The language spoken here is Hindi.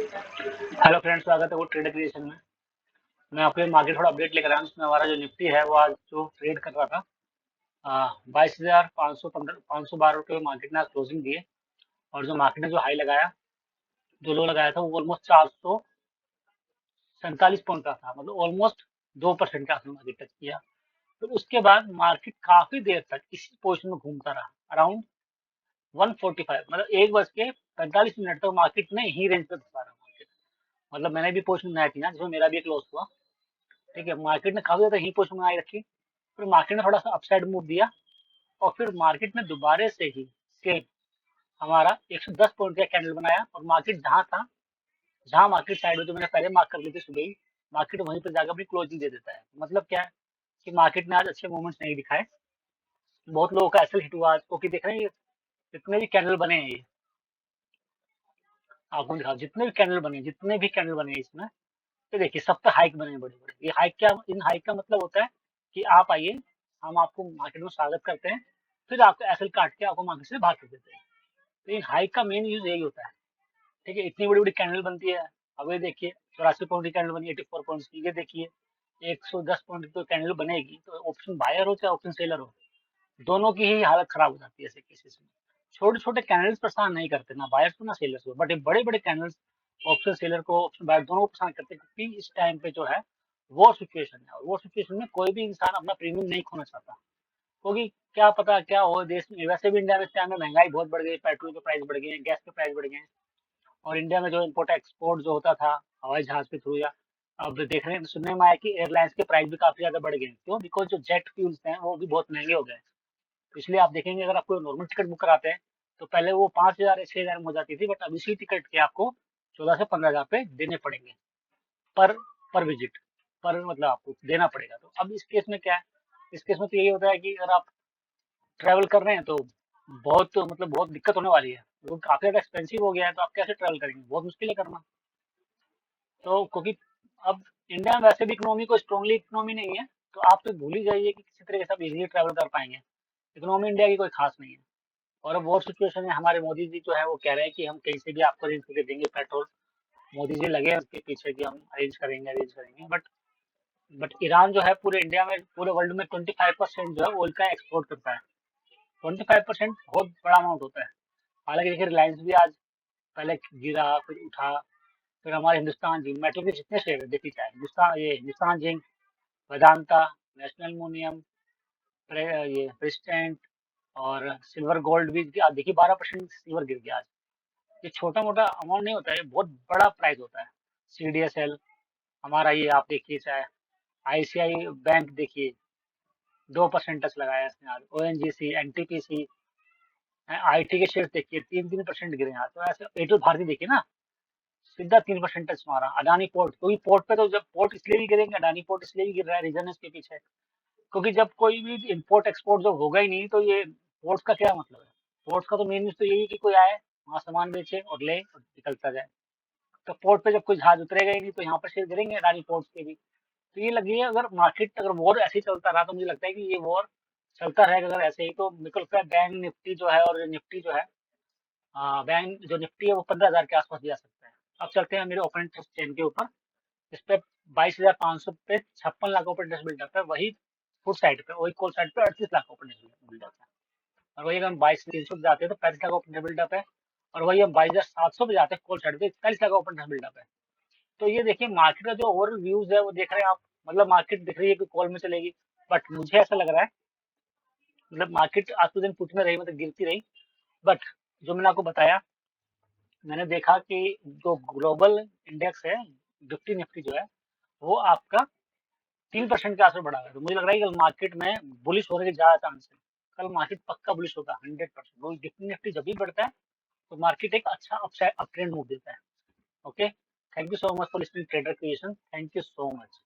हेलो फ्रेंड्स, स्वागत है वो ट्रेडर क्रिएशन में। मैं आपके मार्केट थोड़ा अपडेट लेकर आया हूँ। जिसमें हमारा जो निफ्टी है वो आज जो ट्रेड कर रहा था 22,512 रुपये में मार्केट ने आज क्लोजिंग दी है। और जो मार्केट ने जो हाई लगाया, जो लो लगाया था, वो ऑलमोस्ट 447 पॉइंट का था, मतलब ऑलमोस्ट 2% के आसपास मार्केट टच किया। तो उसके बाद मार्केट काफी देर तक इसी पोजिशन में घूमता रहा, अराउंड 145, मतलब 1 बज के 45 मिनट तक मार्केट ने ही रेंज पे घुसा रहा मार्केट। मतलब मैंने भी पोजिशन बनाई थी ना, जिसमें मेरा भी एक लॉस हुआ। ठीक है, मार्केट ने काफी ज्यादा ही पोजिशन बनाई रखी। फिर मार्केट ने थोड़ा सा अपसाइड मूव दिया, और फिर मार्केट ने दोबारा से ही सेम हमारा 110 पॉइंट का कैंडल बनाया, और मार्केट जहां था, जहां मार्केट साइड में जो मैंने पहले मार्क कर ली थी सुबह ही, मार्केट वहीं पर जाकर अपनी क्लोजिंग दे देता है। मतलब क्या है कि मार्केट ने आज अच्छे मूवमेंट्स नहीं दिखाए। बहुत लोगों का एसएल हिट हुआ आज, क्योंकि देख रहे हैं ये जितने भी कैंडल बने हैं, ये आपको दिखा, जितने भी कैंडल बने हैं इसमें, ये देखिए सब पे हाइक बने हैं बड़े बड़े। ये हाइक क्या, इन हाइक का मतलब होता है कि आप आइए, हम आपको मार्केट में स्वागत करते हैं, फिर आपको एसएल काट के आपको मार्केट से बाहर कर देते हैं। तो इन हाइक का मेन यूज यही होता है। ठीक है, इतनी बड़ी बड़ी कैंडल बनती है। अब ये देखिए 84 पॉइंट की कैंडल बनी, 84 पॉइंट की। ये देखिए 110 पॉइंट की तो कैंडल बनेगी, तो ऑप्शन बायर हो चाहे ऑप्शन सेलर हो, दोनों की ही हालत खराब हो जाती है ऐसे केसेस में। छोटे छोटे कैंडल्स परेशान नहीं करते, ना बायर्स को ना सेलर्स को, बट ये बड़े बड़े कैंडल्स ऑप्शन सेलर को, ऑप्शन बायर दोनों को परेशान करते हैं, क्योंकि इस टाइम पे जो है वो सिचुएशन है, और वो सिचुएशन में कोई भी इंसान अपना प्रीमियम नहीं खोना चाहता। क्योंकि क्या पता क्या हो देश में। वैसे भी इंडिया में इस टाइम में महंगाई बहुत बढ़ गई, पेट्रोल के प्राइस बढ़ गए हैं, गैस के प्राइस बढ़ गए हैं। और इंडिया में जो इम्पोर्ट एक्सपोर्ट जो होता था हवाई जहाज के थ्रू, या अब देख रहे हैं, सुनने में आया कि एयरलाइंस के प्राइस भी काफी ज्यादा बढ़ गए हैं। क्यों? बिकॉज जो जेट फ्यूल्स हैं वो भी बहुत महंगे हो गए हैं। तो इसलिए आप देखेंगे, अगर आप कोई नॉर्मल टिकट बुक कराते हैं, तो पहले वो 5,000 या 6,000 में हो जाती थी, बट अब इसी टिकट के आपको 14 से 15,000 रुपये देने पड़ेंगे पर पर विजिट, पर मतलब आपको देना पड़ेगा। तो अब इस केस में क्या है, इस केस में तो यही होता है कि अगर आप ट्रैवल कर रहे हैं तो बहुत दिक्कत होने वाली है। वो काफी ज्यादा एक्सपेंसिव हो गया है, तो आप कैसे ट्रैवल करेंगे? बहुत मुश्किल है करना। तो क्योंकि अब इंडिया में वैसे भी इकोनॉमी को स्ट्रांगली इकोनॉमी नहीं है, तो आप तो भूल ही जाइए कि किसी तरीके से आप इजीली ट्रैवल कर पाएंगे। इकोनॉमी इंडिया की कोई खास नहीं है। और अब वो सिचुएशन है, हमारे मोदी जी जो है वो कह रहे हैं कि हम कहीं से भी आपको अरेंज करके देंगे पेट्रोल। मोदी जी लगे हैं उसके पीछे कि हम अरेंज करेंगे। बट ईरान जो है पूरे इंडिया में, पूरे वर्ल्ड में 25% जो है ऑयल का एक्सपोर्ट करता है। 25% बहुत बड़ा अमाउंट होता है। हालांकि देखिए रिलायंस भी आज पहले गिरा, फिर उठा। फिर हमारे हिंदुस्तान जिंक, मेटल के जितने शेयर है देखिए, चाहे Hindustan zinc, Vedanta, national aluminium, ये प्रेस्टेंट, और सिल्वर गोल्ड भी आज देखिए 12% सिल्वर गिर गया आज। ये छोटा मोटा अमाउंट नहीं होता है, ये बहुत बड़ा प्राइस होता है। सीडीएसएल हमारा, ये आप देखिए, चाहे आईसीआई बैंक देखिए 2% टच लगाया इसने आज। ओएनजीसी, एनटीपीसी, आईटी के शेयर देखिए 3-3% गिरे आज। तो ऐसे एटल भारती देखिए ना, सीधा 3% टच मारा। अडानी पोर्ट, क्योंकि पोर्ट पे तो, जब पोर्ट इसलिए भी गिरेंगे, अडानी पोर्ट इसलिए भी गिर रहा है, रीजन है इसके पीछे। क्योंकि जब कोई भी इम्पोर्ट एक्सपोर्ट जब होगा ही नहीं, तो ये पोर्ट्स का क्या मतलब है? पोर्ट्स का तो मेन यूज तो यही है कि कोई आए, वहाँ सामान बेचे और ले और निकलता जाए। तो पोर्ट पे जब कोई जहाज उतरेगा ही नहीं, तो यहाँ पर शेयर गिरेंगे अडानी पोर्ट्स के भी। तो ये लगी है, अगर मार्केट, अगर वॉर ऐसे ही चलता रहा, तो मुझे लगता है कि ये वॉर चलता रहेगा अगर ऐसे ही, तो मेरे को लगता है बैंक निफ्टी जो है, और निफ्टी जो है, बैंक जो निफ्टी है वो 15,000 के आसपास भी जा सकता है। अब चलते हैं मेरे ओपन इंटरेस्ट चेन के ऊपर। इस पे 22,500 पे 56 लाख ओपन इंटरेस्ट बिल्डअप है। वही फुट साइड पे, वही कॉल साइड पे 38 लाख ओपन इंटरेस्ट बिल्डअप है। और वही अगर हम 22,300 पे जाते हैं तो 35 लाख ओपन इंटरेस्ट बिल्डअप है। और वही हम 22,700 पे जाते हैं कॉल साइड पे, 41 लाख ओपन इंटरेस्ट बिल्डअप है। तो ये देखिए मार्केट का जो ओवरऑल व्यूज है वो देख रहे हैं आप। मतलब मार्केट दिख रही है कि कॉल में चलेगी, बट मुझे ऐसा लग रहा है, मतलब मार्केट आज तो दिन पुट में रही, मतलब गिरती रही, बट जो मैंने आपको बताया, मैंने देखा कि जो ग्लोबल इंडेक्स है, निफ्टी निफ्टी जो है, वो आपका 3% के आसपास बढ़ा है। तो मुझे लग रहा है कि कल मार्केट में बुलिश होने के ज्यादा चांस है। कल मार्केट पक्का बुलिश होगा 100%। निफ्टी निफ्टी जब भी बढ़ता है, तो मार्केट एक अच्छा अपसाइड अप ट्रेंड मूव देता है। Okay, thank you so much for listening trader creation. Thank you so much.